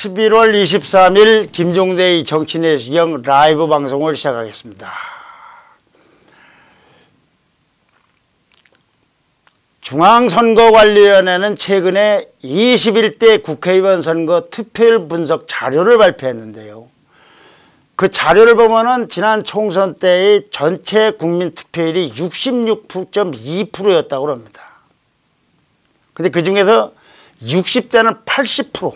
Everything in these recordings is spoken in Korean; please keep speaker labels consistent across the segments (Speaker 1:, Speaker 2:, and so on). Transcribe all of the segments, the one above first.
Speaker 1: 11월 23일 김종대의 정치내시경 라이브 방송을 시작하겠습니다. 중앙선거관리위원회는 최근에 21대 국회의원 선거 투표율 분석 자료를 발표했는데요. 그 자료를 보면은 지난 총선 때의 전체 국민 투표율이 66.2%였다고 합니다. 근데 그 중에서 60대는 80%,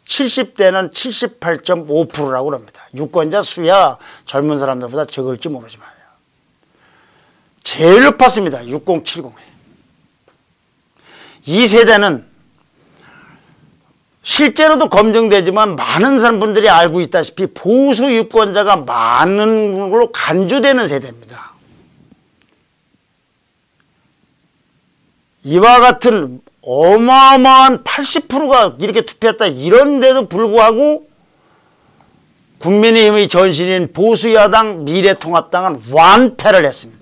Speaker 1: 70대는 78.5%라고 합니다. 유권자 수야 젊은 사람들보다 적을지 모르지만 제일 높았습니다. 6070에. 이 세대는 실제로도 검증되지만 많은 사람분들이 알고 있다시피 보수 유권자가 많은 걸로 간주되는 세대입니다. 이와 같은 어마어마한 80%가 이렇게 투표했다 이런데도 불구하고 국민의힘의 전신인 보수야당 미래통합당은 완패를 했습니다.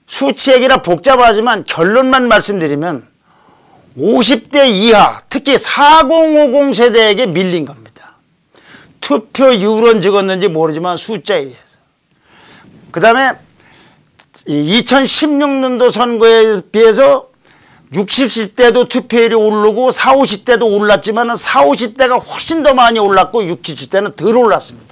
Speaker 1: 수치 얘기라 복잡하지만 결론만 말씀드리면 50대 이하 특히 4050 세대에게 밀린 겁니다. 투표율은 적었는지 모르지만 숫자에 의해서. 그 다음에 2016년도 선거에 비해서 60, 10대도 투표율이 오르고 40, 50대도 올랐지만 40, 50대가 훨씬 더 많이 올랐고 60, 70대는 덜 올랐습니다.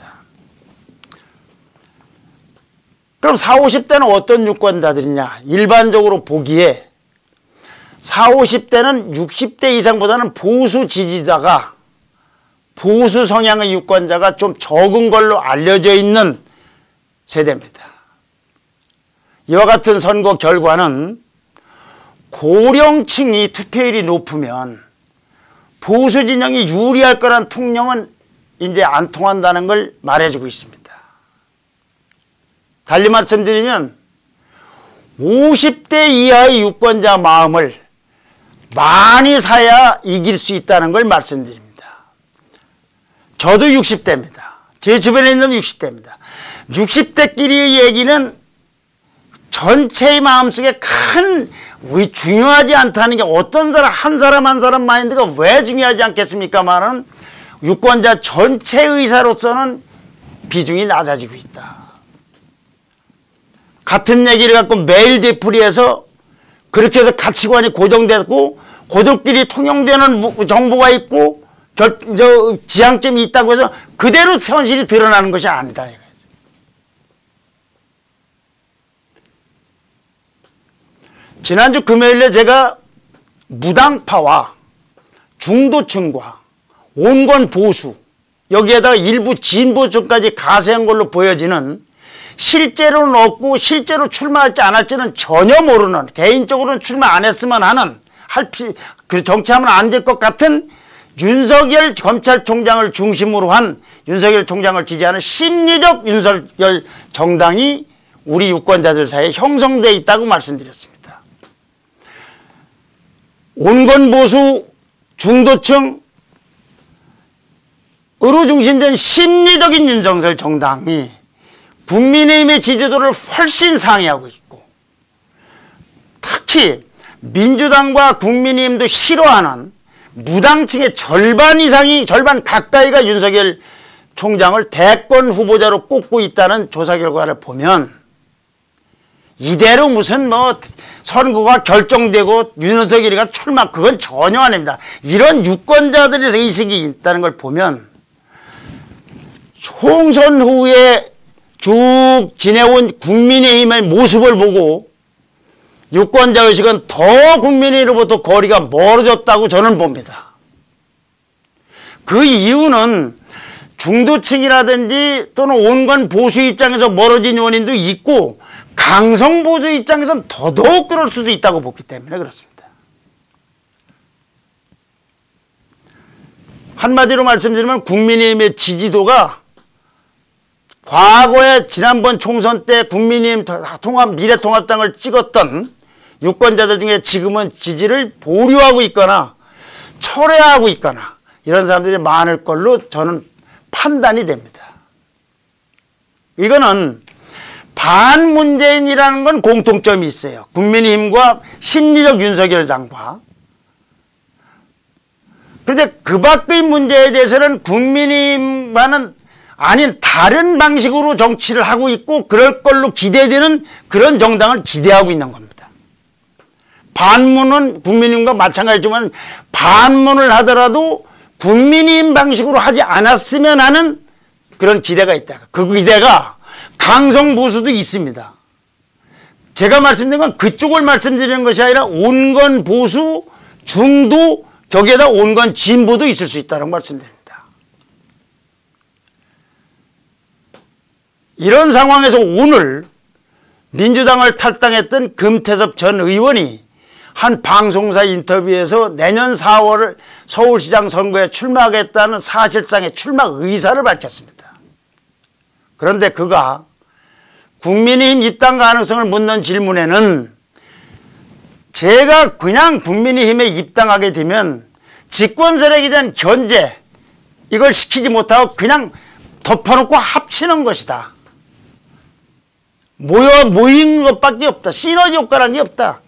Speaker 1: 그럼 40, 50대는 어떤 유권자들이냐? 일반적으로 보기에 40, 50대는 60대 이상보다는 보수 지지자가 보수 성향의 유권자가 좀 적은 걸로 알려져 있는 세대입니다. 이와 같은 선거 결과는 고령층이 투표율이 높으면 보수 진영이 유리할 거란 통념은 이제 안 통한다는 걸 말해주고 있습니다. 달리 말씀드리면 50대 이하의 유권자 마음을 많이 사야 이길 수 있다는 걸 말씀드립니다. 저도 60대입니다. 제 주변에 있는 60대입니다. 60대끼리의 얘기는 전체의 마음속에 큰 중요하지 않다는 게 어떤 사람 한 사람 한 사람 마인드가 왜 중요하지 않겠습니까만은 유권자 전체 의사로서는 비중이 낮아지고 있다. 같은 얘기를 갖고 매일 되풀이해서 그렇게 해서 가치관이 고정되고 고들끼리 통용되는 정보가 있고 지향점이 있다고 해서 그대로 현실이 드러나는 것이 아니다. 지난주 금요일에 제가 무당파와 중도층과 온건 보수 여기에다가 일부 진보층까지 가세한 걸로 보여지는 실제로는 없고 실제로 출마할지 안 할지는 전혀 모르는 개인적으로는 출마 안 했으면 하는 정치하면 안 될 것 같은 윤석열 검찰총장을 중심으로 한 윤석열 총장을 지지하는 심리적 윤석열 정당이 우리 유권자들 사이에 형성되어 있다고 말씀드렸습니다. 온건보수 중도층으로 중심된 심리적인 윤석열 정당이 국민의힘의 지지도를 훨씬 상회하고 있고 특히 민주당과 국민의힘도 싫어하는 무당층의 절반 이상이 절반 가까이가 윤석열 총장을 대권 후보자로 꼽고 있다는 조사 결과를 보면 이대로 무슨 선거가 결정되고 윤석열이가 출마 그건 전혀 아닙니다. 이런 유권자들의 의식이 있다는 걸 보면 총선 후에 쭉 지내온 국민의힘의 모습을 보고 유권자의식은 더 국민의힘으로부터 거리가 멀어졌다고 저는 봅니다. 그 이유는 중도층이라든지 또는 온건 보수 입장에서 멀어진 원인도 있고 강성 보수 입장에서는 더더욱 그럴 수도 있다고 보기 때문에 그렇습니다. 한마디로 말씀드리면 국민의힘의 지지도가 과거에 지난번 총선 때 국민의힘 미래통합당을 찍었던 유권자들 중에 지금은 지지를 보류하고 있거나 철회하고 있거나 이런 사람들이 많을 걸로 저는 판단이 됩니다. 이거는 반문재인이라는 건 공통점이 있어요. 국민의힘과 심리적 윤석열 당과 그런데 그 밖의 문제에 대해서는 국민의힘과는 아닌 다른 방식으로 정치를 하고 있고 그럴 걸로 기대되는 그런 정당을 기대하고 있는 겁니다. 반문은 국민의힘과 마찬가지지만 반문을 하더라도 국민의힘 방식으로 하지 않았으면 하는 그런 기대가 있다. 그 기대가 강성보수도 있습니다. 제가 말씀드린 건 그쪽을 말씀드리는 것이 아니라 온건 보수, 중도, 거기에다 온건 진보도 있을 수 있다는 말씀드립니다. 이런 상황에서 오늘 민주당을 탈당했던 금태섭 전 의원이 한 방송사 인터뷰에서 내년 4월 서울시장 선거에 출마하겠다는 사실상의 출마 의사를 밝혔습니다. 그런데 그가 국민의힘 입당 가능성을 묻는 질문에는 제가 그냥 국민의힘에 입당하게 되면 집권 세력에 대한 견제 이걸 시키지 못하고 그냥 덮어놓고 합치는 것이다. 모인 것밖에 없다. 시너지 효과라는 게 없다.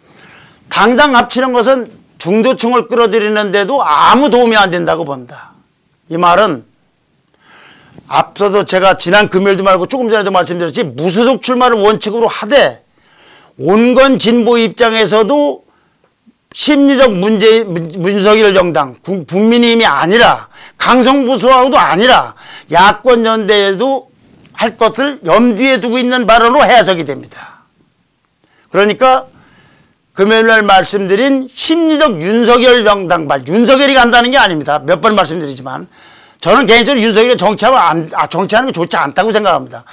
Speaker 1: 당장 합치는 것은 중도층을 끌어들이는데도 아무 도움이 안 된다고 본다. 이 말은 앞서도 제가 지난 금요일도 말고 조금 전에도 말씀드렸지 무소속 출마를 원칙으로 하되 온건 진보 입장에서도 심리적 문제 윤석열 정당 국민의힘이 아니라 강성보수하고도 아니라 야권 연대에도 할 것을 염두에 두고 있는 발언으로 해석이 됩니다. 그러니까 금요일날 말씀드린 심리적 윤석열 정당 발 윤석열이 간다는 게 아닙니다. 몇 번 말씀드리지만 저는 개인적으로 윤석열이 정치하는 게 좋지 않다고 생각합니다.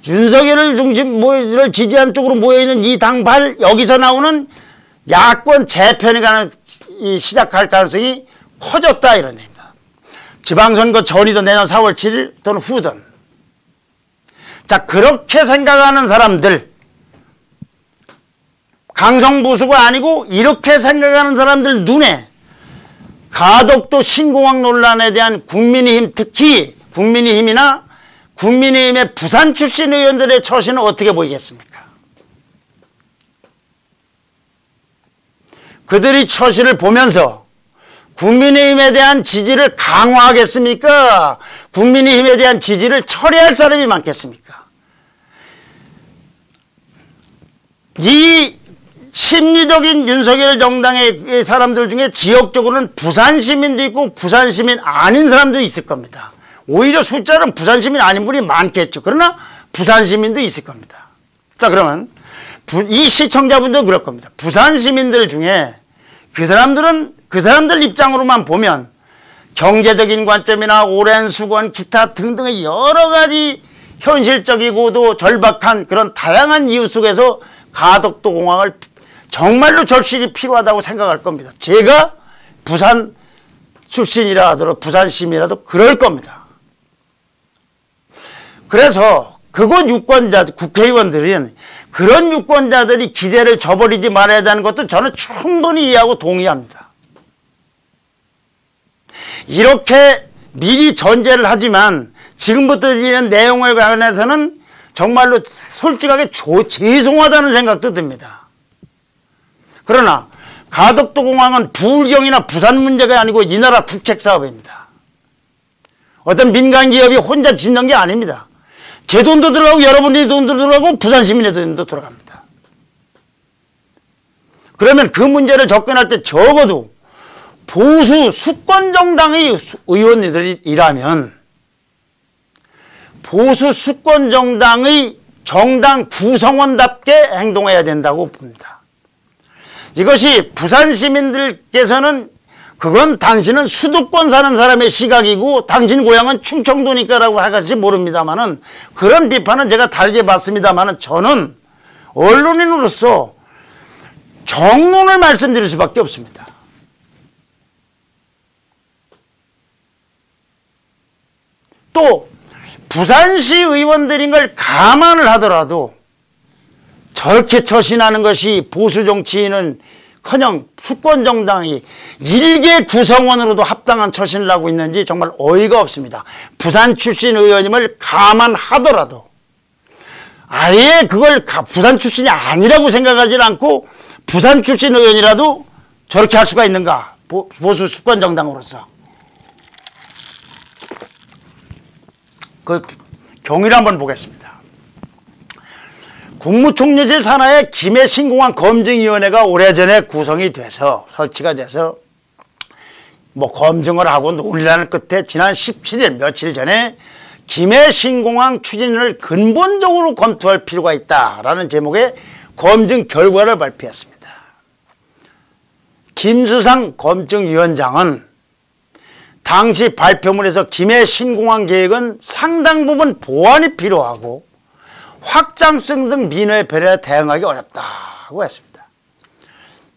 Speaker 1: 윤석열을 중심을 지지하는 쪽으로 모여있는 이 당발 여기서 나오는 야권 재편이 시작할 가능성이 커졌다 이런 얘기입니다. 지방선거 전이든 내년 4월 7일 또는 후든 자 그렇게 생각하는 사람들 강성보수가 아니고 이렇게 생각하는 사람들 눈에 가덕도 신공항 논란에 대한 국민의힘 특히 국민의힘이나 국민의힘의 부산 출신 의원들의 처신은 어떻게 보이겠습니까? 그들이 처신을 보면서 국민의힘에 대한 지지를 강화하겠습니까? 국민의힘에 대한 지지를 철회할 사람이 많겠습니까? 이 심리적인 윤석열 정당의 사람들 중에 지역적으로는 부산 시민도 있고 부산 시민 아닌 사람도 있을 겁니다. 오히려 숫자는 부산 시민 아닌 분이 많겠죠. 그러나 부산 시민도 있을 겁니다. 자 그러면 이 시청자분도 그럴 겁니다. 부산 시민들 중에 그 사람들 입장으로만 보면 경제적인 관점이나 오랜 수건 기타 등등의 여러 가지 현실적이고도 절박한 그런 다양한 이유 속에서 가덕도 공항을 정말로 절실히 필요하다고 생각할 겁니다. 제가 부산 출신이라 하더라도 부산 시민이라도 그럴 겁니다. 그래서 그곳 유권자들, 국회의원들은 그런 유권자들이 기대를 저버리지 말아야 되는 것도 저는 충분히 이해하고 동의합니다. 이렇게 미리 전제를 하지만 지금부터 드리는 내용을 관해서는 정말로 솔직하게 죄송하다는 생각도 듭니다. 그러나 가덕도 공항은 부울경이나 부산 문제가 아니고 이 나라 국책 사업입니다. 어떤 민간 기업이 혼자 짓는 게 아닙니다. 제 돈도 들어가고 여러분의 돈도 들어가고 부산 시민의 돈도 들어갑니다. 그러면 그 문제를 접근할 때 적어도 보수 수권 정당의 의원들이라면 보수 수권 정당의 정당 구성원답게 행동해야 된다고 봅니다. 이것이 부산 시민들께서는 그건 당신은 수도권 사는 사람의 시각이고 당신 고향은 충청도니까라고 하실지 모릅니다만은 그런 비판은 제가 달게 받습니다만은 저는 언론인으로서 정론을 말씀드릴 수밖에 없습니다. 또 부산시 의원들인 걸 감안을 하더라도 저렇게 처신하는 것이 보수 정치인은 커녕 수권정당이 일개 구성원으로도 합당한 처신을 하고 있는지 정말 어이가 없습니다. 부산 출신 의원임을 감안하더라도 아예 그걸 부산 출신이 아니라고 생각하지 않고 부산 출신 의원이라도 저렇게 할 수가 있는가 보수 수권정당으로서 그 경위를 한번 보겠습니다. 국무총리실 산하에 김해신공항 검증위원회가 오래전에 구성이 돼서 설치가 돼서 뭐 검증을 하고 논의하는 끝에 지난 17일 며칠 전에 김해신공항 추진을 근본적으로 검토할 필요가 있다라는 제목의 검증 결과를 발표했습니다. 김수상 검증위원장은 당시 발표문에서 김해신공항 계획은 상당 부분 보완이 필요하고 확장성 등 민원의 변화에 대응하기 어렵다고 했습니다.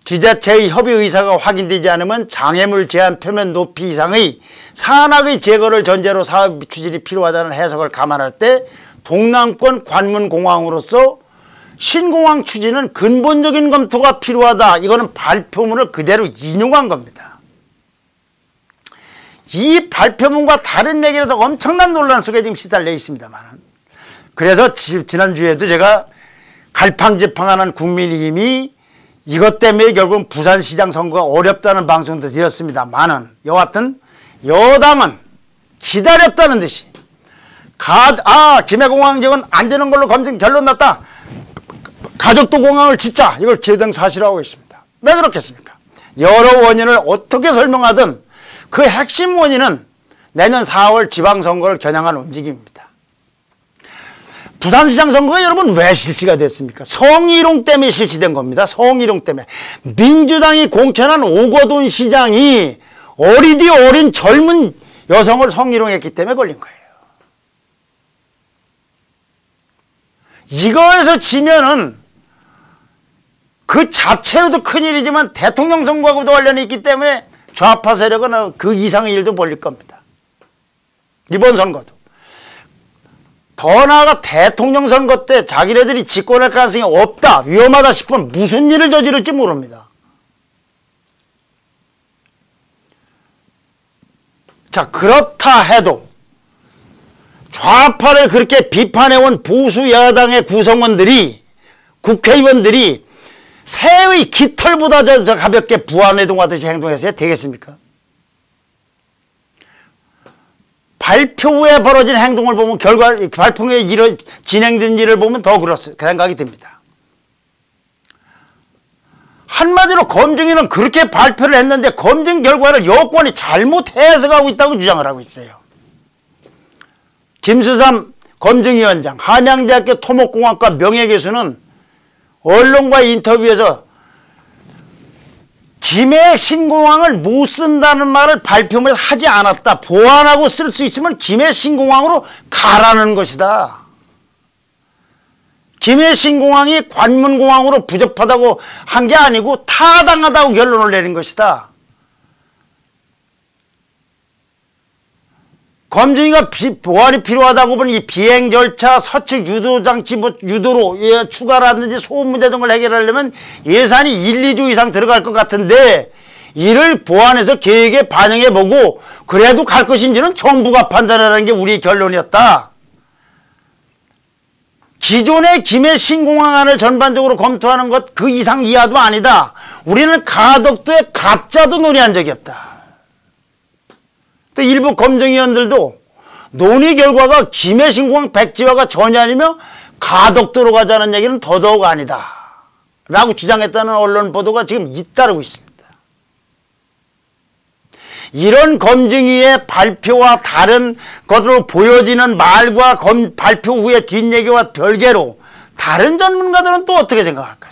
Speaker 1: 지자체의 협의 의사가 확인되지 않으면 장애물 제한 표면 높이 이상의 산악의 제거를 전제로 사업 추진이 필요하다는 해석을 감안할 때 동남권 관문공항으로서 신공항 추진은 근본적인 검토가 필요하다. 이거는 발표문을 그대로 인용한 겁니다. 이 발표문과 다른 얘기라도 엄청난 논란 속에 지금 시달려 있습니다만, 그래서 지난주에도 제가 갈팡질팡하는 국민의힘이 이것 때문에 결국은 부산시장 선거가 어렵다는 방송도 드렸습니다만은, 여하튼 여당은 기다렸다는 듯이 김해공항 지역은 안 되는 걸로 검증 결론 났다, 가족도 공항을 짓자, 이걸 기정사실화하고 있습니다. 왜 그렇겠습니까? 여러 원인을 어떻게 설명하든 그 핵심 원인은 내년 4월 지방선거를 겨냥한 움직임입니다. 부산시장 선거가 여러분 왜 실시가 됐습니까? 성희롱 때문에 실시된 겁니다. 성희롱 때문에. 민주당이 공천한 오거돈 시장이 어리디 어린 젊은 여성을 성희롱했기 때문에 걸린 거예요. 이거에서 지면은 그 자체로도 큰일이지만 대통령 선거하고도 관련이 있기 때문에 좌파 세력은 그 이상의 일도 벌릴 겁니다. 이번 선거도. 더 나아가 대통령 선거 때 자기네들이 집권할 가능성이 없다, 위험하다 싶으면 무슨 일을 저지를지 모릅니다. 자, 그렇다 해도 좌파를 그렇게 비판해온 보수 야당의 구성원들이, 국회의원들이 새의 깃털보다 저 가볍게 부안해동하듯이 행동했어야 되겠습니까? 발표 후에 벌어진 행동을 보면, 발표 후에 진행된 일을 보면 더 그 생각이 듭니다. 한마디로 검증위는 그렇게 발표를 했는데 검증 결과를 여권이 잘못 해석하고 있다고 주장을 하고 있어요. 김수삼 검증위원장, 한양대학교 토목공학과 명예교수는 언론과의 인터뷰에서 김해 신공항을 못 쓴다는 말을 발표문에서 하지 않았다. 보완하고 쓸 수 있으면 김해 신공항으로 가라는 것이다. 김해 신공항이 관문공항으로 부접하다고 한 게 아니고 타당하다고 결론을 내린 것이다. 검증위가 보완이 필요하다고 보는 이 비행 절차, 서측 유도 장치, 유도로 추가라든지 소음 문제 등을 해결하려면 예산이 1, 2조 이상 들어갈 것 같은데, 이를 보완해서 계획에 반영해보고 그래도 갈 것인지는 정부가 판단하라는 게 우리 결론이었다. 기존의 김해 신공항안을 전반적으로 검토하는 것 그 이상 이하도 아니다. 우리는 가덕도의 가짜도 논의한 적이 없다. 또 일부 검증위원들도 논의 결과가 김해 신공항 백지화가 전혀 아니며 가덕도로 가자는 얘기는 더더욱 아니다 라고 주장했다는 언론 보도가 지금 잇따르고 있습니다. 이런 검증위의 발표와 다른 것으로 보여지는 말과 발표 후의 뒷얘기와 별개로 다른 전문가들은 또 어떻게 생각할까?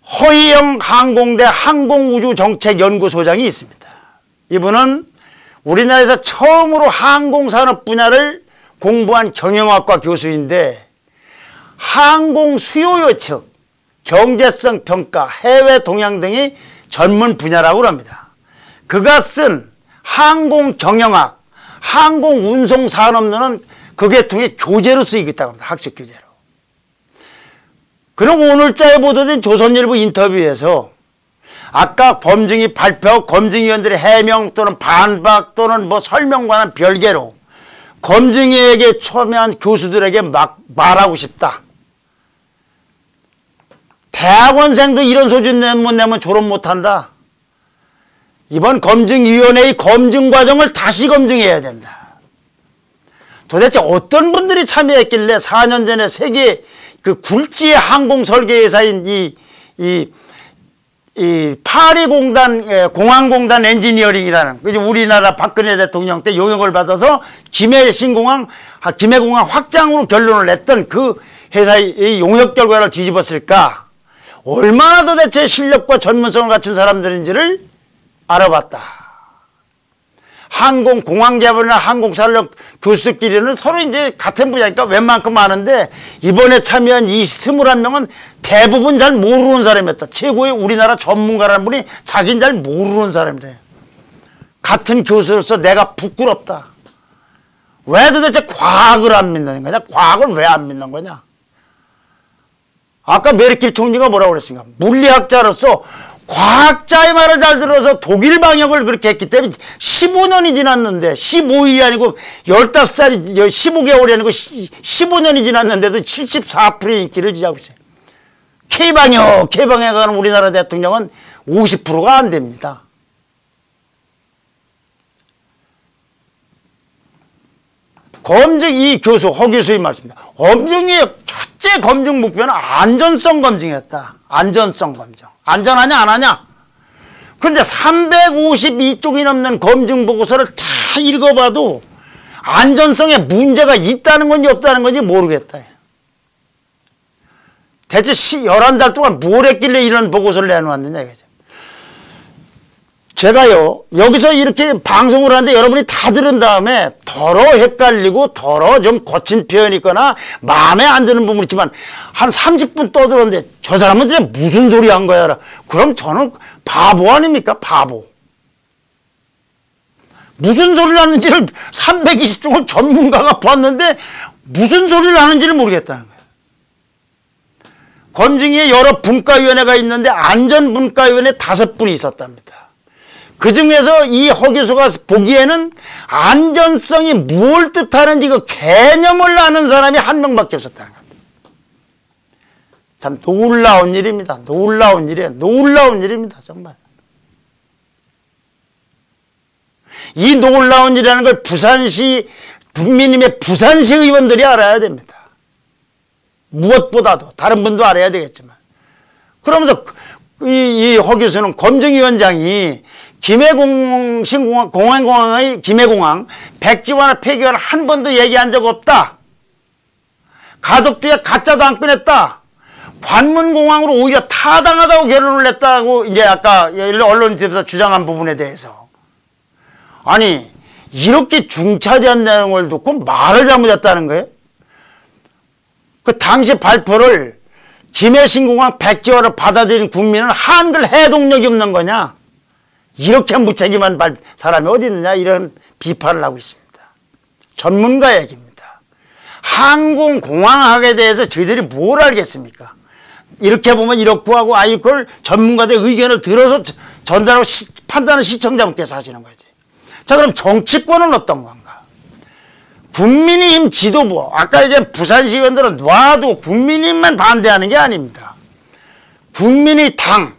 Speaker 1: 허희영 항공대 항공우주정책연구소장이 있습니다. 이분은 우리나라에서 처음으로 항공산업 분야를 공부한 경영학과 교수인데, 항공 수요 예측, 경제성 평가, 해외 동향 등이 전문 분야라고 합니다. 그가 쓴 항공 경영학, 항공 운송 산업론은 그 계통의 교재로 쓰이고 있다고 합니다. 학습 교재로. 그럼 오늘자에 보도된 조선일보 인터뷰에서 아까 검증위 발표, 검증위원들의 해명 또는 반박 또는 설명과는 별개로 검증위에게 참여한 교수들에게 막 말하고 싶다. 대학원생도 이런 소준 내면 졸업 못한다. 이번 검증위원회의 검증 과정을 다시 검증해야 된다. 도대체 어떤 분들이 참여했길래 4년 전에 세계 그 굴지의 항공 설계 회사인 이 파리공단 공항공단 엔지니어링이라는 우리나라 박근혜 대통령 때 용역을 받아서 김해공항 확장으로 결론을 냈던 그 회사의 용역 결과를 뒤집었을까? 얼마나 도대체 실력과 전문성을 갖춘 사람들인지를 알아봤다. 항공공항개발이나 항공산업 교수들끼리는 서로 이제 같은 분야니까 웬만큼 아는데 이번에 참여한 이 21명은 대부분 잘 모르는 사람이었다. 최고의 우리나라 전문가라는 분이 자기는 잘 모르는 사람이래. 같은 교수로서 내가 부끄럽다. 왜 도대체 과학을 안 믿는 거냐? 과학을 왜 안 믿는 거냐? 아까 메르켈 총리가 뭐라고 그랬습니까? 물리학자로서 과학자의 말을 잘 들어서 독일 방역을 그렇게 했기 때문에 15년이 지났는데 15일이 아니고 15살이 15개월이 아니고 15년이 지났는데도 74%의 인기를 지지하고 있어요. K방역에 가는 우리나라 대통령은 50%가 안 됩니다. 검증 이 교수 허 교수의 말씀입니다. 검증의 첫째 검증 목표는 안전성 검증이었다. 안전성 검증. 안전하냐 안 하냐. 그런데 352쪽이 넘는 검증 보고서를 다 읽어봐도 안전성에 문제가 있다는 건지 없다는 건지 모르겠다. 대체 11달 동안 뭘 했길래 이런 보고서를 내놓았느냐 이거죠. 제가요 여기서 이렇게 방송을 하는데 여러분이 다 들은 다음에 더러 헷갈리고 더러 좀 거친 표현이 있거나 마음에 안 드는 부분이 있지만 한 30분 떠들었는데 저 사람은 진짜 무슨 소리 한 거야. 그럼 저는 바보 아닙니까? 바보. 무슨 소리를 하는지를 320쪽을 전문가가 봤는데 무슨 소리를 하는지를 모르겠다는 거예요. 검증위에 여러 분과위원회가 있는데 안전분과위원회 5분이 있었답니다. 그 중에서 이 허 교수가 보기에는 안전성이 뭘 뜻하는지 그 개념을 아는 사람이 한 명밖에 없었다는 겁니다. 참 놀라운 일입니다. 놀라운 일이에요. 놀라운 일입니다. 정말. 이 놀라운 일이라는 걸 부산시 국민님의 부산시 의원들이 알아야 됩니다. 무엇보다도 다른 분도 알아야 되겠지만. 그러면서 이 허 교수는 검증위원장이 공항의 김해공항 백지화나 폐기화를 한 번도 얘기한 적 없다. 가덕도에 가짜도 안 꺼냈다. 관문공항으로 오히려 타당하다고 결론을 냈다고 이제 아까 언론에서 주장한 부분에 대해서 아니 이렇게 중차대한 내용을 듣고 말을 잘못했다는 거예요. 그 당시 발표를 김해신공항 백지화를 받아들인 국민은 한글 해독력이 없는 거냐? 이렇게 무책임한 사람이 어디 있느냐? 이런 비판을 하고 있습니다. 전문가 얘기입니다. 항공공항학에 대해서 저희들이 뭘 알겠습니까? 이렇게 보면 이렇고 하고 이걸 전문가들의 의견을 들어서 전달하고 판단을 시청자분께서 하시는 거지. 자, 그럼 정치권은 어떤 건가? 국민의힘 지도부, 아까 이제 부산시 의원들은 놔두고 국민의힘만 반대하는 게 아닙니다. 국민의당,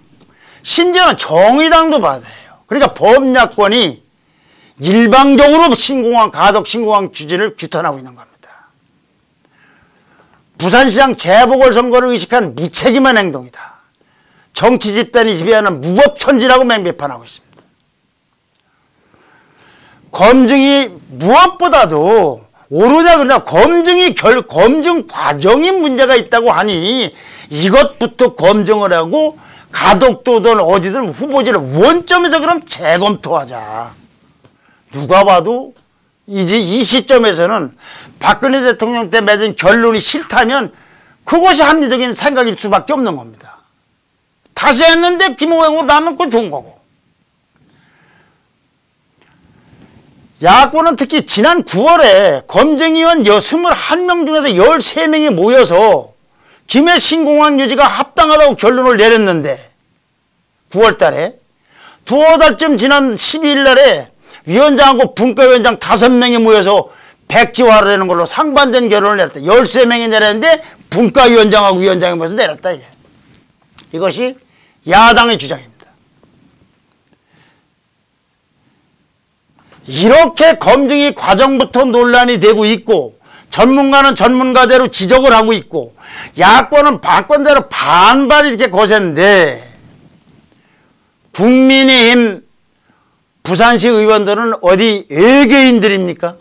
Speaker 1: 심지어는 정의당도 받아요. 그러니까 범야권이 일방적으로 가덕 신공항 추진을 규탄하고 있는 겁니다. 부산시장 재보궐선거를 의식한 무책임한 행동이다. 정치 집단이 지배하는 무법천지라고 맹비판하고 있습니다. 검증이 무엇보다도 오르냐 그러냐 검증 과정이 문제가 있다고 하니 이것부터 검증을 하고 가덕도든 어디든 후보지를 원점에서 그럼 재검토하자. 누가 봐도 이제 이 시점에서는 박근혜 대통령 때 맺은 결론이 싫다면 그것이 합리적인 생각일 수밖에 없는 겁니다. 다시 했는데 김호영으로 나면 그건 좋은 거고. 야권은 특히 지난 9월에 검증위원 21명 중에서 13명이 모여서 김해 신공항 유지가 합당하다고 결론을 내렸는데 9월 달에 두어 달쯤 지난 12일 날에 위원장하고 분과위원장 5명이 모여서 백지화되는 걸로 상반된 결론을 내렸다. 13명이 내렸는데 분과위원장하고 위원장이 모여서 내렸다. 이것이 야당의 주장입니다. 이렇게 검증이 과정부터 논란이 되고 있고 전문가는 전문가대로 지적을 하고 있고 야권은 야권대로 반발 이렇게 거센데 국민의힘 부산시 의원들은 어디 외계인들입니까?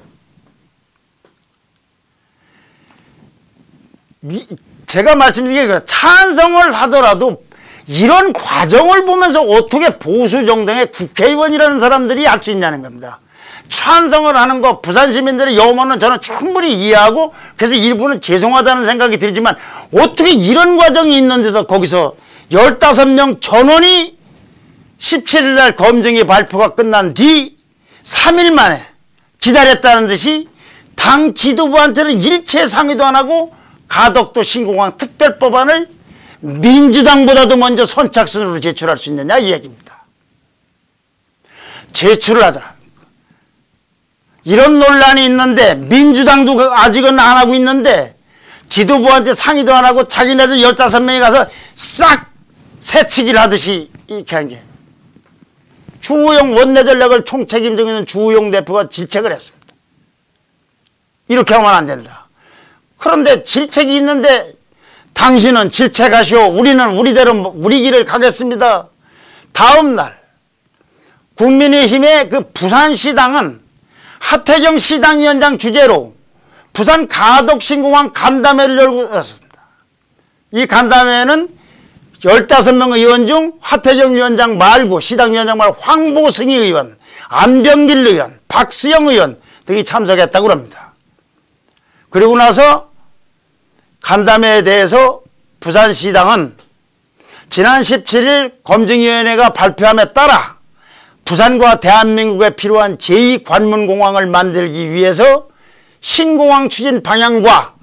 Speaker 1: 제가 말씀드린 게 찬성을 하더라도 이런 과정을 보면서 어떻게 보수 정당의 국회의원이라는 사람들이 할 수 있냐는 겁니다. 찬성을 하는 거 부산 시민들의 염원은 저는 충분히 이해하고 그래서 일부는 죄송하다는 생각이 들지만 어떻게 이런 과정이 있는데도 거기서 15명 전원이 17일 날 검증이 발표가 끝난 뒤 3일 만에 기다렸다는 듯이 당 지도부한테는 일체 상의도 안 하고 가덕도 신공항 특별법안을 민주당보다도 먼저 선착순으로 제출할 수 있느냐 이 얘기입니다. 제출을 하더라. 이런 논란이 있는데 민주당도 아직은 안 하고 있는데 지도부한테 상의도 안 하고 자기네들 15명이 가서 싹 새치기를 하듯이 이렇게 하는 게 주호영 원내전략을 총책임지고 있는 주호영 대표가 질책을 했습니다. 이렇게 하면 안 된다. 그런데 질책이 있는데 당신은 질책하시오. 우리는 우리대로 우리 길을 가겠습니다. 다음 날 국민의힘의 그 부산시당은 하태경 시당위원장 주재로 부산 가덕신공항 간담회를 열었습니다. 이 간담회에는 15명 의원 중 하태경 위원장 말고 시당위원장 말고 황보승희 의원, 안병길 의원, 박수영 의원 등이 참석했다고 합니다. 그리고 나서 간담회에 대해서 부산시당은 지난 17일 검증위원회가 발표함에 따라 부산과 대한민국에 필요한 제2관문공항을 만들기 위해서 신공항 추진 방향과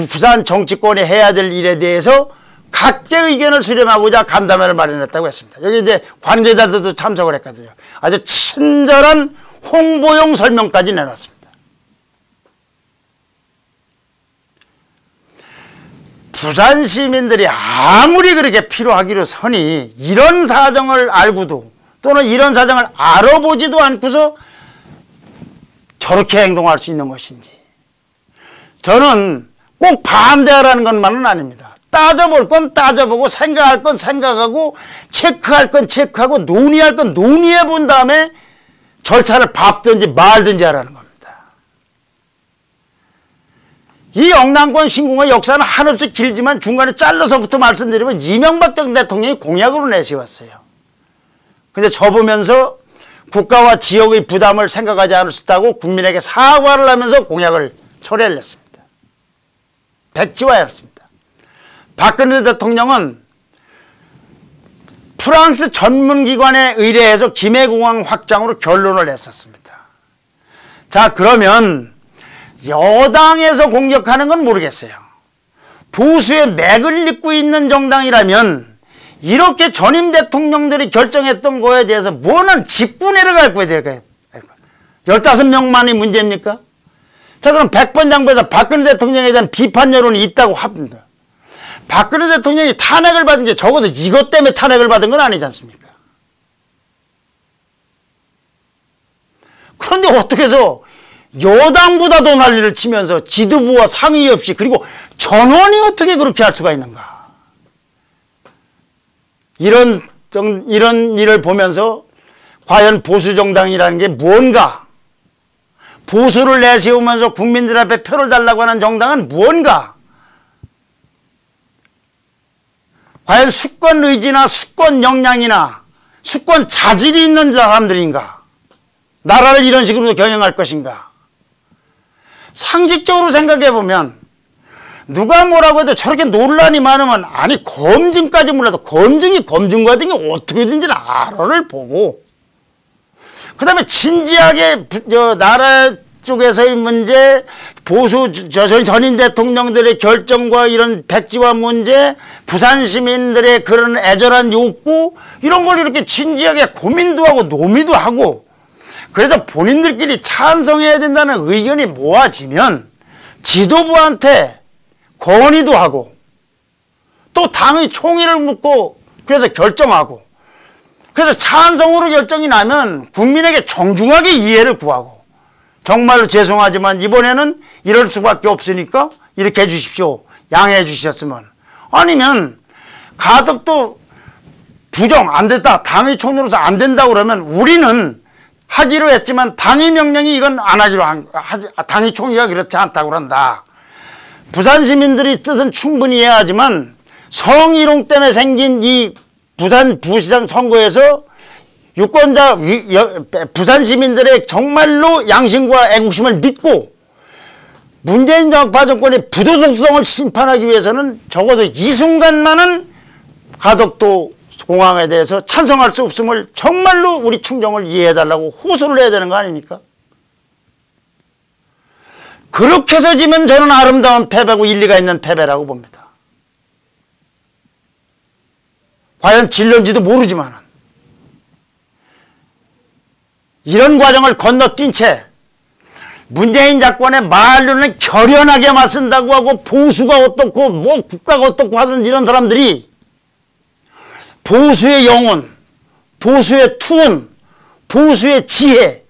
Speaker 1: 부산 정치권이 해야 될 일에 대해서 각계의 의견을 수렴하고자 간담회를 마련했다고 했습니다. 여기 이제 관계자들도 참석을 했거든요. 아주 친절한 홍보용 설명까지 내놨습니다. 부산 시민들이 아무리 그렇게 필요하기로 서니 이런 사정을 알고도 또는 이런 사정을 알아보지도 않고서 저렇게 행동할 수 있는 것인지 저는 꼭 반대하라는 것만은 아닙니다. 따져볼 건 따져보고 생각할 건 생각하고 체크할 건 체크하고 논의할 건 논의해 본 다음에 절차를 밟든지 말든지 하라는 겁니다. 이 영남권 신공항의 역사는 한없이 길지만 중간에 잘라서부터 말씀드리면 이명박 전 대통령이 공약으로 내세웠어요. 근데 접으면서 국가와 지역의 부담을 생각하지 않을 수 있다고 국민에게 사과를 하면서 공약을 철회를 했습니다. 백지화했습니다. 박근혜 대통령은 프랑스 전문기관에 의뢰해서 김해공항 확장으로 결론을 냈었습니다. 자, 그러면 여당에서 공격하는 건 모르겠어요. 보수의 맥을 잇고 있는 정당이라면 이렇게 전임 대통령들이 결정했던 거에 대해서 뭐는 짚고 내려갈 거야 될까요? 15명만이 문제입니까? 자, 그럼 100번 장부에서 박근혜 대통령에 대한 비판 여론이 있다고 합니다. 박근혜 대통령이 탄핵을 받은 게 적어도 이것 때문에 탄핵을 받은 건 아니지 않습니까? 그런데 어떻게 해서 여당보다도 난리를 치면서 지도부와 상의 없이 그리고 전원이 어떻게 그렇게 할 수가 있는가? 이런 일을 보면서 과연 보수정당이라는 게 뭔가? 보수를 내세우면서 국민들 앞에 표를 달라고 하는 정당은 뭔가? 과연 수권 의지나 수권 역량이나 수권 자질이 있는 사람들인가? 나라를 이런 식으로 경영할 것인가? 상식적으로 생각해보면 누가 뭐라고 해도 저렇게 논란이 많으면 아니 검증까지 몰라도 검증 과정이 어떻게든지 알아를 보고 그 다음에 진지하게 나라 쪽에서의 문제 보수 전임 대통령들의 결정과 이런 백지화 문제 부산 시민들의 그런 애절한 욕구 이런 걸 이렇게 진지하게 고민도 하고 논의도 하고 그래서 본인들끼리 찬성해야 된다는 의견이 모아지면 지도부한테 건의도 하고 또 당의 총의를 묻고 그래서 결정하고 그래서 찬성으로 결정이 나면 국민에게 정중하게 이해를 구하고 정말로 죄송하지만 이번에는 이럴 수밖에 없으니까 이렇게 해 주십시오. 양해해 주셨으면. 아니면 가덕도 부정 안 됐다. 당의 총리로서 안 된다 그러면 우리는 하기로 했지만 당의 명령이 이건 안 하기로 당의 총리가 그렇지 않다고 그런다. 부산 시민들이 뜻은 충분히 이해하지만 성희롱 때문에 생긴 이 부산 부시장 선거에서 유권자 부산 시민들의 정말로 양심과 애국심을 믿고 문재인 좌파 정권의 부도덕성을 심판하기 위해서는 적어도 이 순간만은 가덕도 공항에 대해서 찬성할 수 없음을 정말로 우리 충정을 이해해달라고 호소를 해야 되는 거 아닙니까? 그렇게 해서 지면 저는 아름다운 패배고 일리가 있는 패배라고 봅니다. 과연 질런지도 모르지만 이런 과정을 건너뛴 채 문재인 정권의 말로는 결연하게 맞선다고 하고 보수가 어떻고 뭐 국가가 어떻고 하던 이런 사람들이 보수의 영혼, 보수의 투혼, 보수의 지혜,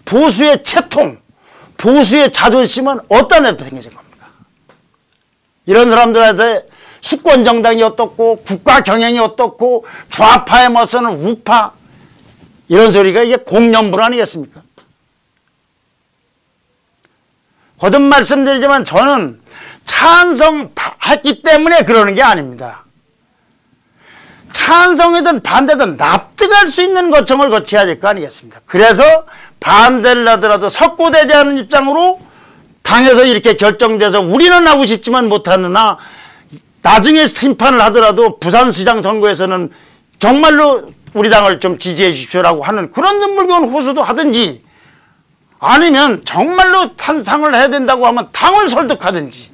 Speaker 1: 보수의 채통, 보수의 자존심은 어떤 애가 생겨진 겁니까? 이런 사람들한테 수권 정당이 어떻고 국가 경영이 어떻고 좌파에 맞서는 우파 이런 소리가 이게 공연불 아니겠습니까? 거듭 말씀드리지만 저는 찬성했기 때문에 그러는 게 아닙니다. 찬성이든 반대든 납득할 수 있는 거청을 거쳐야 될 거 아니겠습니까? 그래서 반대를 하더라도 석고되지 않은 입장으로 당에서 이렇게 결정돼서 우리는 하고 싶지만 못하느나 나중에 심판을 하더라도 부산시장 선거에서는 정말로 우리 당을 좀 지지해 주십시오라고 하는 그런 눈물겨운 호소도 하든지 아니면 정말로 탄상을 해야 된다고 하면 당을 설득하든지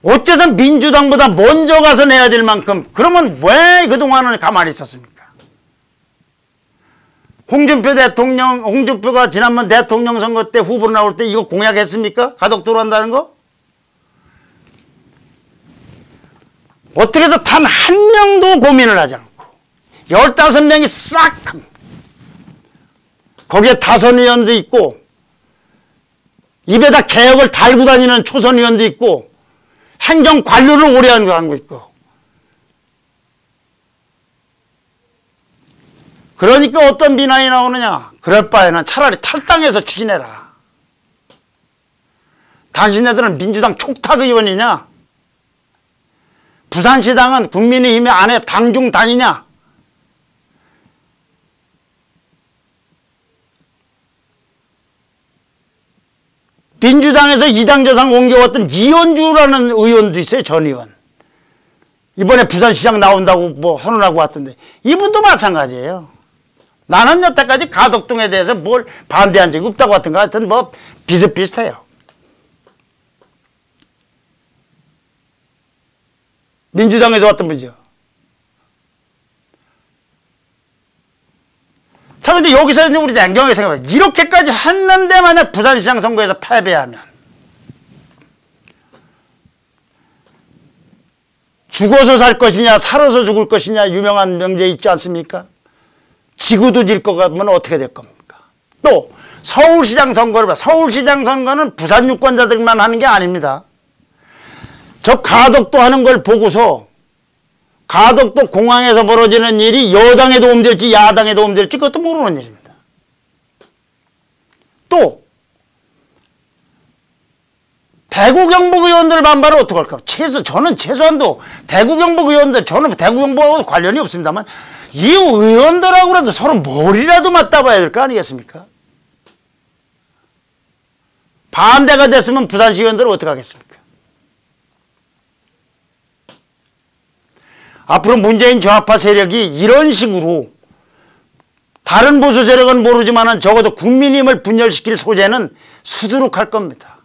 Speaker 1: 어째서 민주당보다 먼저 가서 내야 될 만큼 그러면 왜 그동안은 가만히 있었습니까? 홍준표가 지난번 대통령 선거 때 후보로 나올 때 이거 공약했습니까? 가덕도로 한다는 거? 어떻게 해서 단 한 명도 고민을 하지 않고 15명이 싹 거기에 다선 의원도 있고 입에다 개혁을 달고 다니는 초선 의원도 있고 행정 관료를 오래 한 거 있고 그러니까 어떤 비난이 나오느냐. 그럴 바에는 차라리 탈당해서 추진해라. 당신네들은 민주당 촉탁 의원이냐? 부산시당은 국민의힘의 안에 당 중 당이냐? 민주당에서 이당저당 옮겨왔던 이현주라는 의원도 있어요. 전 의원. 이번에 부산시장 나온다고 뭐 선언하고 왔던데 이분도 마찬가지예요. 나는 여태까지 가덕동에 대해서 뭘 반대한 적이 없다고 하여튼 하여튼 뭐 비슷비슷해요. 민주당에서 왔던 분이죠. 자, 근데 여기서 이제 우리 냉정하게 생각해봐요. 이렇게까지 했는데 만약 부산시장 선거에서 패배하면 죽어서 살 것이냐 살아서 죽을 것이냐 유명한 명제 있지 않습니까? 지구도 질 것 같으면 어떻게 될 겁니까? 또 서울시장 선거를 봐. 서울시장 선거는 부산 유권자들만 하는 게 아닙니다. 저 가덕도 하는 걸 보고서 가덕도 공항에서 벌어지는 일이 여당에 도움될지 야당에 도움될지 그것도 모르는 일입니다. 또 대구 경북 의원들 반발을 어떻게 할까? 저는 최소한도 대구 경북 의원들 저는 대구 경북하고 관련이 없습니다만 이 의원들하고라도 서로 머리라도 맞다봐야 될 거 아니겠습니까? 반대가 됐으면 부산시 의원들은 어떻게 하겠습니까? 앞으로 문재인 좌파 세력이 이런 식으로 다른 보수 세력은 모르지만 적어도 국민힘을 분열시킬 소재는 수두룩할 겁니다.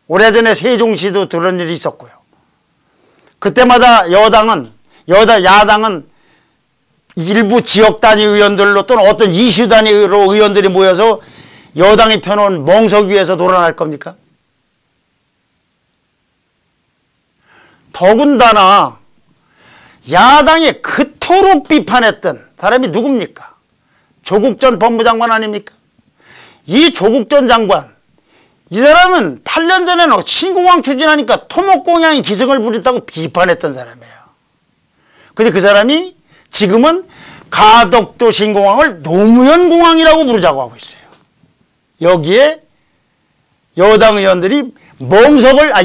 Speaker 1: 오래전에 세종시도 그런 일이 있었고요. 그때마다 야당은 일부 지역 단위 의원들로 또는 어떤 이슈 단위로 의원들이 모여서 여당이 펴놓은 멍석 위에서 돌아날 겁니까? 더군다나 야당이 그토록 비판했던 사람이 누굽니까? 조국 전 법무장관 아닙니까? 이 조국 전 장관, 이 사람은 8년 전에는 신공항 추진하니까 토목공항이 기승을 부렸다고 비판했던 사람이에요. 근데 그 사람이 지금은 가덕도 신공항을 노무현 공항이라고 부르자고 하고 있어요. 여기에 여당 의원들이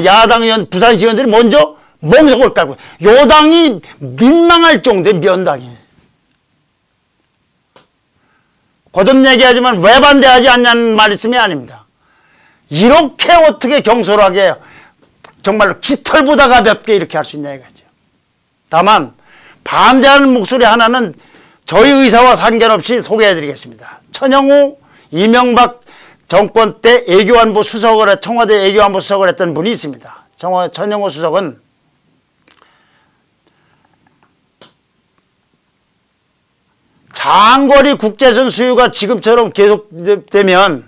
Speaker 1: 야당 의원, 부산시 의원들이 먼저 멍석을 깔고, 여당이 민망할 정도의 면당이에요. 거듭 얘기하지만 왜 반대하지 않냐는 말씀이 아닙니다. 이렇게 어떻게 경솔하게 정말로 깃털보다 가볍게 이렇게 할 수 있냐 이거죠. 다만 반대하는 목소리 하나는 저희 의사와 상관없이 소개해드리겠습니다. 천영호 이명박 정권 때 애교안보 수석을 청와대 애교안보 수석을 했던 분이 있습니다. 천영호 수석은 장거리 국제선 수요가 지금처럼 계속되면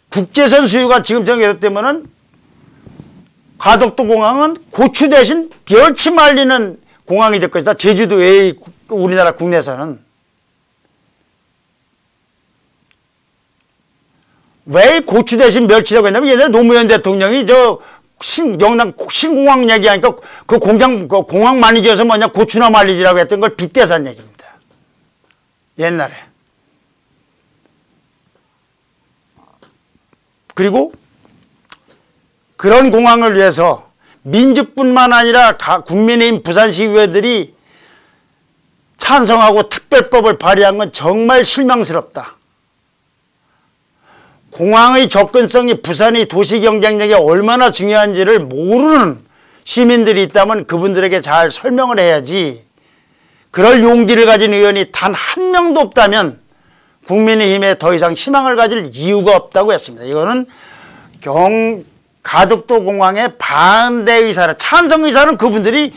Speaker 1: 국제선 수요가 지금처럼 계속되면은 가덕도 공항은 고추 대신 멸치 말리는 공항이 될 것이다. 제주도 외의 우리나라 국내에서는. 왜 고추 대신 멸치라고 했냐면 예전에 노무현 대통령이 영남 신공항 얘기하니까 그 공항 많이 지어서 뭐냐 고추나 말리지라고 했던 걸 빗대서 한 얘기입니다. 옛날에. 그리고 그런 공항을 위해서 민주뿐만 아니라 국민의힘 부산시 의회들이 찬성하고 특별법을 발의한 건 정말 실망스럽다. 공항의 접근성이 부산의 도시경쟁력이 얼마나 중요한지를 모르는 시민들이 있다면 그분들에게 잘 설명을 해야지, 그럴 용기를 가진 의원이 단 한 명도 없다면 국민의힘에 더 이상 희망을 가질 이유가 없다고 했습니다. 이거는 가덕도 공항의 반대 의사를, 찬성 의사는 그분들이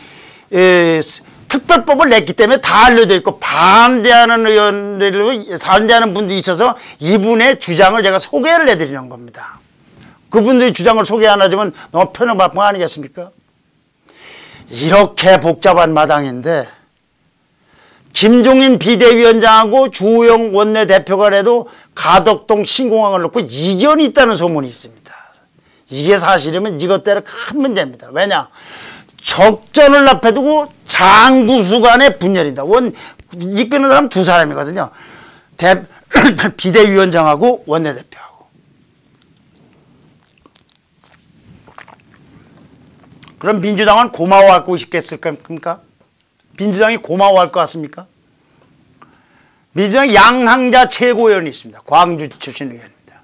Speaker 1: 특별법을 냈기 때문에 다 알려져 있고, 반대하는 의원들이, 반대하는 분도 있어서 이분의 주장을 제가 소개를 해드리는 겁니다. 그분들의 주장을 소개 안 하자면 너무 편협한 아니겠습니까? 이렇게 복잡한 마당인데 김종인 비대위원장하고 주호영 원내대표가 해도 가덕동 신공항을 놓고 이견이 있다는 소문이 있습니다. 이게 사실이면 이것대로 큰 문제입니다. 왜냐? 적전을 앞에 두고 장부수 간의 분열이다. 이끄는 사람 두 사람이거든요. 비대위원장하고 원내대표하고. 그럼 민주당은 고마워할 거 있겠을 겁니까? 민주당이 고마워할 것 같습니까? 민주당 양항자 최고위원이 있습니다. 광주 출신 의원입니다.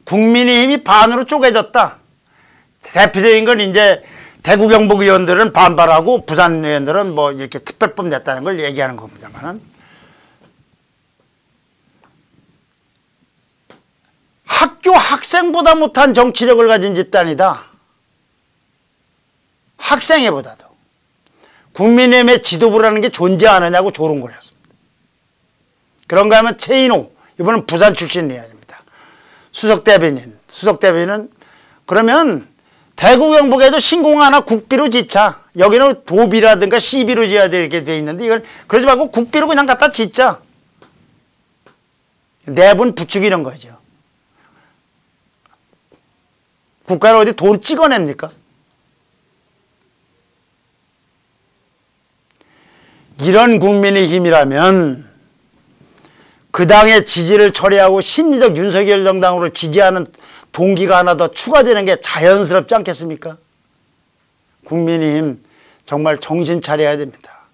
Speaker 1: 국민의힘이 반으로 쪼개졌다. 대표적인 건 이제 대구 경북 의원들은 반발하고 부산 의원들은 뭐 이렇게 특별법 냈다는 걸 얘기하는 겁니다만은, 학교 학생보다 못한 정치력을 가진 집단이다. 학생회보다도. 국민의힘의 지도부라는 게 존재하느냐고 조롱거렸습니다. 그런가 하면 최인호, 이번은 부산 출신 의원입니다. 수석대변인. 그러면 대구 경북에도 신공항 하나 국비로 짓자. 여기는 도비라든가 시비로 지어야 되게 돼 있는데 이걸 그러지 말고 국비로 그냥 갖다 짓자. 내분 부추기는 거죠. 국가를 어디 돈 찍어냅니까? 이런 국민의힘이라면 그 당의 지지를 철회하고 심리적 윤석열 정당으로 지지하는 동기가 하나 더 추가되는 게 자연스럽지 않겠습니까? 국민의힘 정말 정신 차려야 됩니다.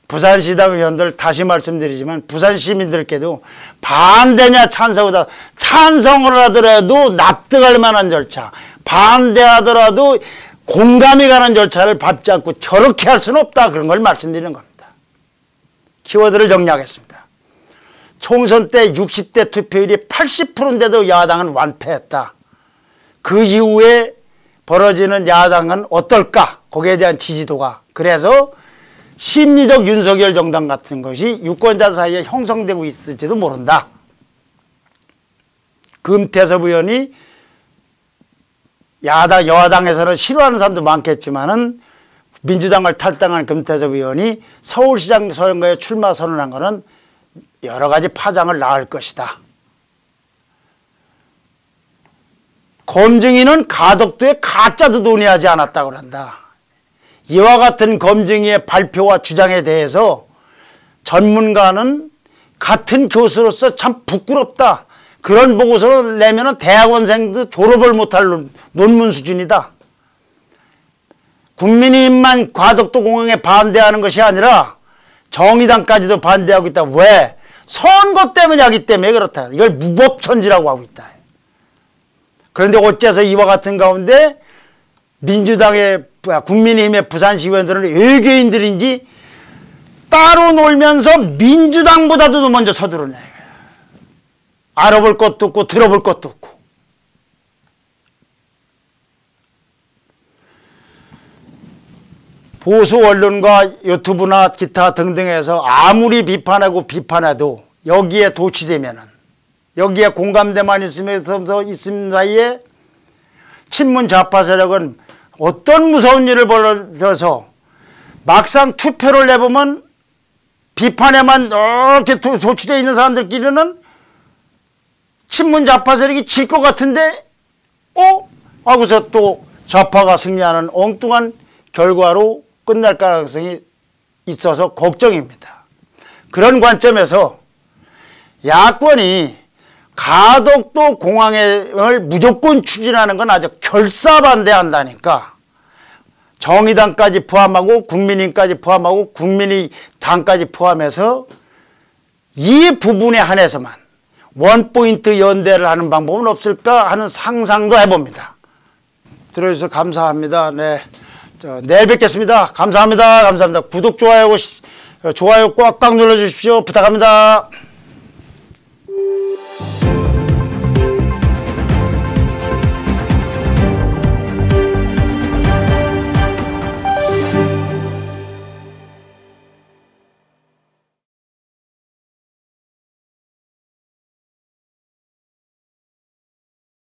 Speaker 1: 부산시당 의원들 다시 말씀드리지만 부산 시민들께도 반대냐 찬성이다. 찬성을 하더라도 납득할 만한 절차, 반대하더라도 공감이 가는 절차를 밟지 않고 저렇게 할 수는 없다. 그런 걸 말씀드리는 겁니다. 키워드를 정리하겠습니다. 총선 때 60대 투표율이 80%인데도 야당은 완패했다. 그 이후에 벌어지는 야당은 어떨까? 거기에 대한 지지도가. 그래서 심리적 윤석열 정당 같은 것이 유권자 사이에 형성되고 있을지도 모른다. 금태섭 의원이 야당, 여당에서는 싫어하는 사람도 많겠지만은 민주당을 탈당한 금태섭 의원이 서울시장 선거에 출마 선언한 것은 여러 가지 파장을 낳을 것이다. 검증위는 가덕도에 가짜도 논의하지 않았다고 한다. 이와 같은 검증위의 발표와 주장에 대해서 전문가는 같은 교수로서 참 부끄럽다. 그런 보고서를 내면은 대학원생도 졸업을 못할 논문 수준이다. 국민의힘만 가덕도 공항에 반대하는 것이 아니라 정의당까지도 반대하고 있다. 왜? 선거 때문에 하기 때문에 그렇다. 이걸 무법천지라고 하고 있다. 그런데 어째서 이와 같은 가운데 민주당의 국민의힘의 부산시의원들은 외계인들인지 따로 놀면서 민주당보다도 먼저 서두르네. 알아볼 것도 없고 들어볼 것도 없고. 보수 언론과 유튜브나 기타 등등에서 아무리 비판하고 비판해도 여기에 도취되면은, 여기에 공감대만 있으면 사이에 친문 좌파 세력은 어떤 무서운 일을 벌여서 막상 투표를 내보면 비판에만 이렇게 도취되어 있는 사람들끼리는 친문 좌파 세력이 질 것 같은데 하고서 또 좌파가 승리하는 엉뚱한 결과로 끝날 가능성이 있어서 걱정입니다. 그런 관점에서 야권이 가덕도 공항을 무조건 추진하는 건 아주 결사반대한다니까. 정의당까지 포함하고 국민의힘까지 포함하고 국민의당까지 포함해서 이 부분에 한해서만 원포인트 연대를 하는 방법은 없을까 하는 상상도 해봅니다. 들어주셔서 감사합니다. 네, 내일 뵙겠습니다. 감사합니다. 감사합니다. 구독, 좋아요 꽉꽉 눌러주십시오. 부탁합니다.